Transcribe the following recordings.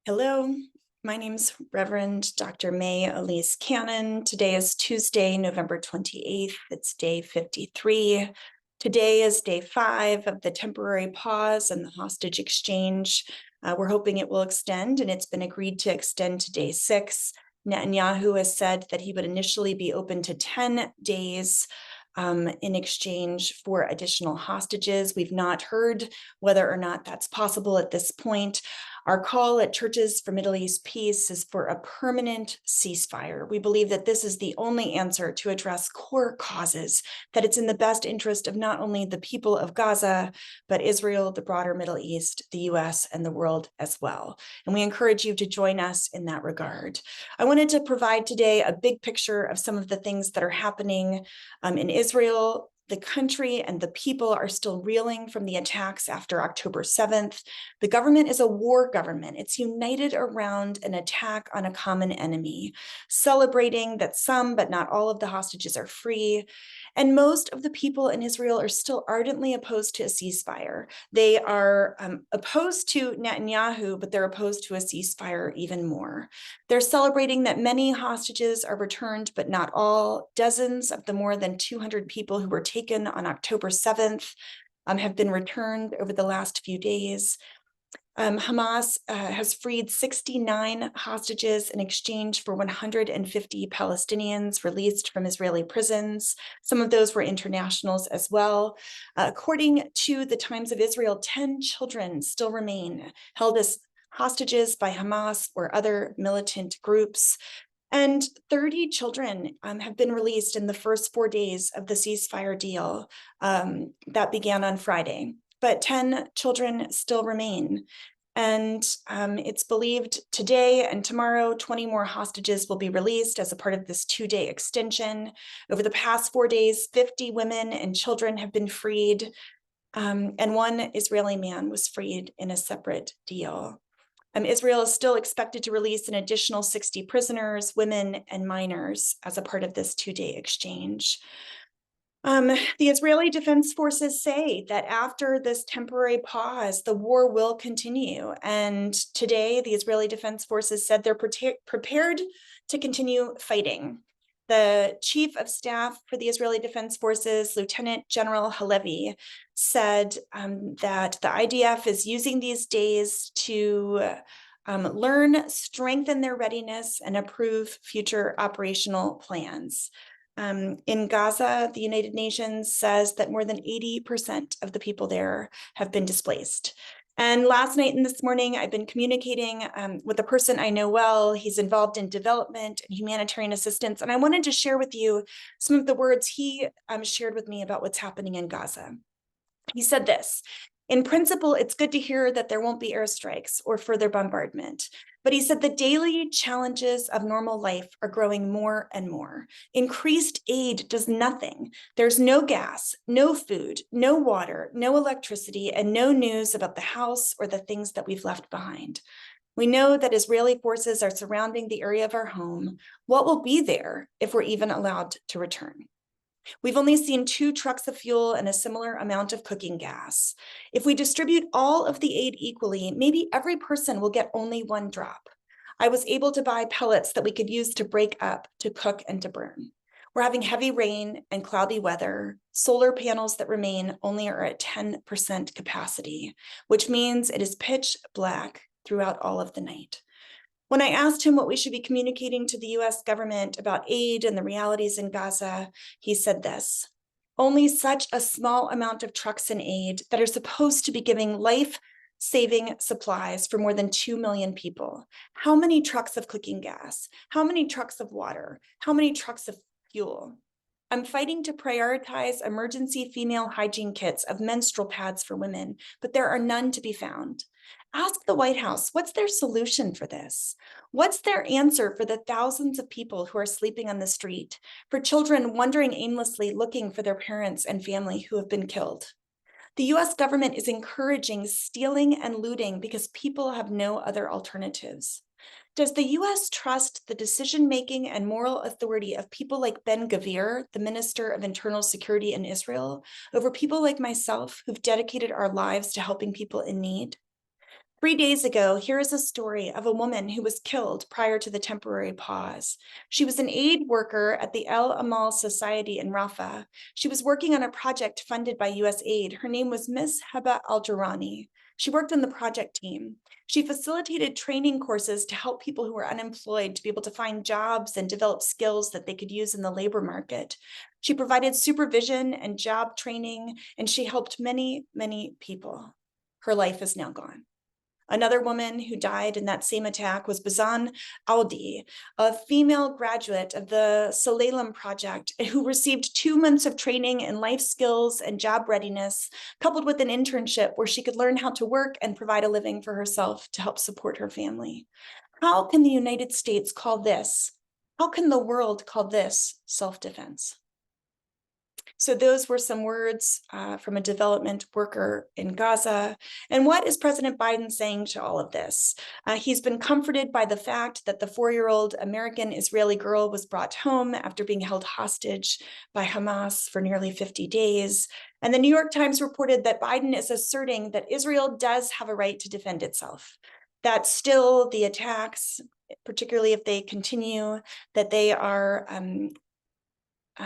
Hello, my name's Reverend Dr. May Elise Cannon. Today is Tuesday, November 28th. It's day 53. Today is day 5 of the temporary pause and the hostage exchange. We're hoping it will extend, and it's been agreed to extend to day 6. Netanyahu has said that he would initially be open to 10 days in exchange for additional hostages. We've not heard whether or not that's possible at this point. Our call at Churches for Middle East Peace is for a permanent ceasefire. We believe that this is the only answer to address core causes, that it's in the best interest of not only the people of Gaza, but Israel, the broader Middle East, the US, and the world as well. And we encourage you to join us in that regard. I wanted to provide today a big picture of some of the things that are happening in Israel. The country and the people are still reeling from the attacks after October 7th. The government is a war government. It's united around an attack on a common enemy, celebrating that some, but not all of the hostages are free. And most of the people in Israel are still ardently opposed to a ceasefire. They are opposed to Netanyahu, but they're opposed to a ceasefire even more. They're celebrating that many hostages are returned, but not all. Dozens of the more than 200 people who were taken on October 7th have been returned over the last few days. Hamas has freed 69 hostages in exchange for 150 Palestinians released from Israeli prisons. Some of those were internationals as well. According to the Times of Israel, 10 children still remain held as hostages by Hamas or other militant groups. And 30 children have been released in the first 4 days of the ceasefire deal that began on Friday. But 10 children still remain. And it's believed today and tomorrow, 20 more hostages will be released as a part of this 2-day extension. Over the past 4 days, 50 women and children have been freed. And one Israeli man was freed in a separate deal. Israel is still expected to release an additional 60 prisoners, women, and minors as a part of this 2-day exchange. The Israeli Defense Forces say that after this temporary pause, the war will continue. And today, the Israeli Defense Forces said they're prepared to continue fighting. The chief of staff for the Israeli Defense Forces, Lieutenant General Halevi, said that the IDF is using these days to learn, strengthen their readiness, and approve future operational plans. In Gaza, the United Nations says that more than 80% of the people there have been displaced. And last night and this morning, I've been communicating with a person I know well. He's involved in development and humanitarian assistance. And I wanted to share with you some of the words he shared with me about what's happening in Gaza. He said this: in principle, it's good to hear that there won't be airstrikes or further bombardment. But he said the daily challenges of normal life are growing more and more. Increased aid does nothing. There's no gas, no food, no water, no electricity, and no news about the house or the things that we've left behind. We know that Israeli forces are surrounding the area of our home. What will be there if we're even allowed to return? We've only seen 2 trucks of fuel and a similar amount of cooking gas. If we distribute all of the aid equally, maybe every person will get only 1 drop. I was able to buy pellets that we could use to break up, to cook, and to burn. We're having heavy rain and cloudy weather. Solar panels that remain only are at 10% capacity, which means it is pitch black throughout all of the night. When I asked him what we should be communicating to the US government about aid and the realities in Gaza, he said this: only such a small amount of trucks and aid that are supposed to be giving life-saving supplies for more than 2 million people. How many trucks of cooking gas? How many trucks of water? How many trucks of fuel? I'm fighting to prioritize emergency female hygiene kits of menstrual pads for women, but there are none to be found. Ask the White House, what's their solution for this? What's their answer for the thousands of people who are sleeping on the street, for children wandering aimlessly looking for their parents and family who have been killed? The US government is encouraging stealing and looting because people have no other alternatives. Does the US trust the decision-making and moral authority of people like Ben-Gvir, the Minister of Internal Security in Israel, over people like myself who've dedicated our lives to helping people in need? 3 days ago, here is a story of a woman who was killed prior to the temporary pause. She was an aid worker at the El Amal Society in Rafah. She was working on a project funded by US Aid. Her name was Miss Heba Al-Jurani. She worked on the project team. She facilitated training courses to help people who were unemployed to be able to find jobs and develop skills that they could use in the labor market. She provided supervision and job training, and she helped many, many people. Her life is now gone. Another woman who died in that same attack was Bazan Audi, a female graduate of the Salalem Project who received 2 months of training in life skills and job readiness, coupled with an internship where she could learn how to work and provide a living for herself to help support her family. How can the United States call this? How can the world call this self-defense? So those were some words from a development worker in Gaza. And what is President Biden saying to all of this? He's been comforted by the fact that the 4-year-old American-Israeli girl was brought home after being held hostage by Hamas for nearly 50 days. And the New York Times reported that Biden is asserting that Israel does have a right to defend itself, that still the attacks, particularly if they continue, that they are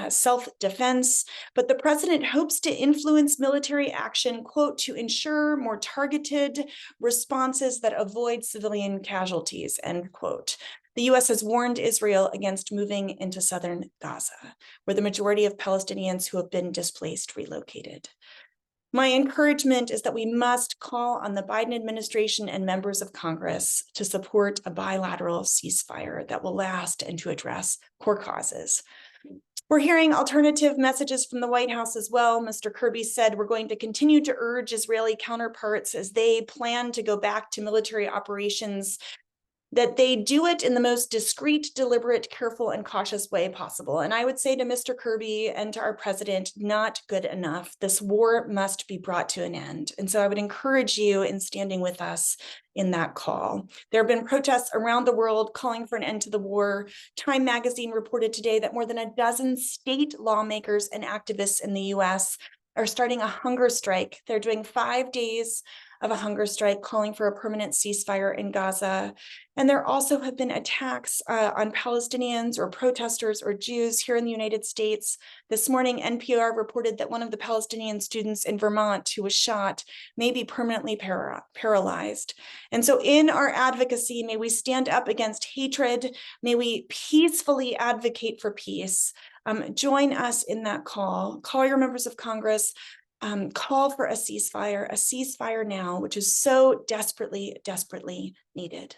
self-defense, but the president hopes to influence military action, quote, to ensure more targeted responses that avoid civilian casualties, end quote. The US has warned Israel against moving into southern Gaza, where the majority of Palestinians who have been displaced relocated. My encouragement is that we must call on the Biden administration and members of Congress to support a bilateral ceasefire that will last and to address core causes. We're hearing alternative messages from the White House as well. Mr. Kirby said we're going to continue to urge Israeli counterparts as they plan to go back to military operations that they do it in the most discreet, deliberate, careful, and cautious way possible. And I would say to Mr. Kirby and to our president, not good enough. This war must be brought to an end. And so I would encourage you in standing with us in that call. There have been protests around the world calling for an end to the war. Time magazine reported today that more than a dozen state lawmakers and activists in the US are starting a hunger strike. They're doing 5 days of a hunger strike calling for a permanent ceasefire in Gaza. And there also have been attacks on Palestinians or protesters or Jews here in the United States. This morning, NPR reported that one of the Palestinian students in Vermont who was shot may be permanently paralyzed. And so in our advocacy, may we stand up against hatred. May we peacefully advocate for peace. Join us in that call. Call your members of Congress. Call for a ceasefire now, which is so desperately, desperately needed.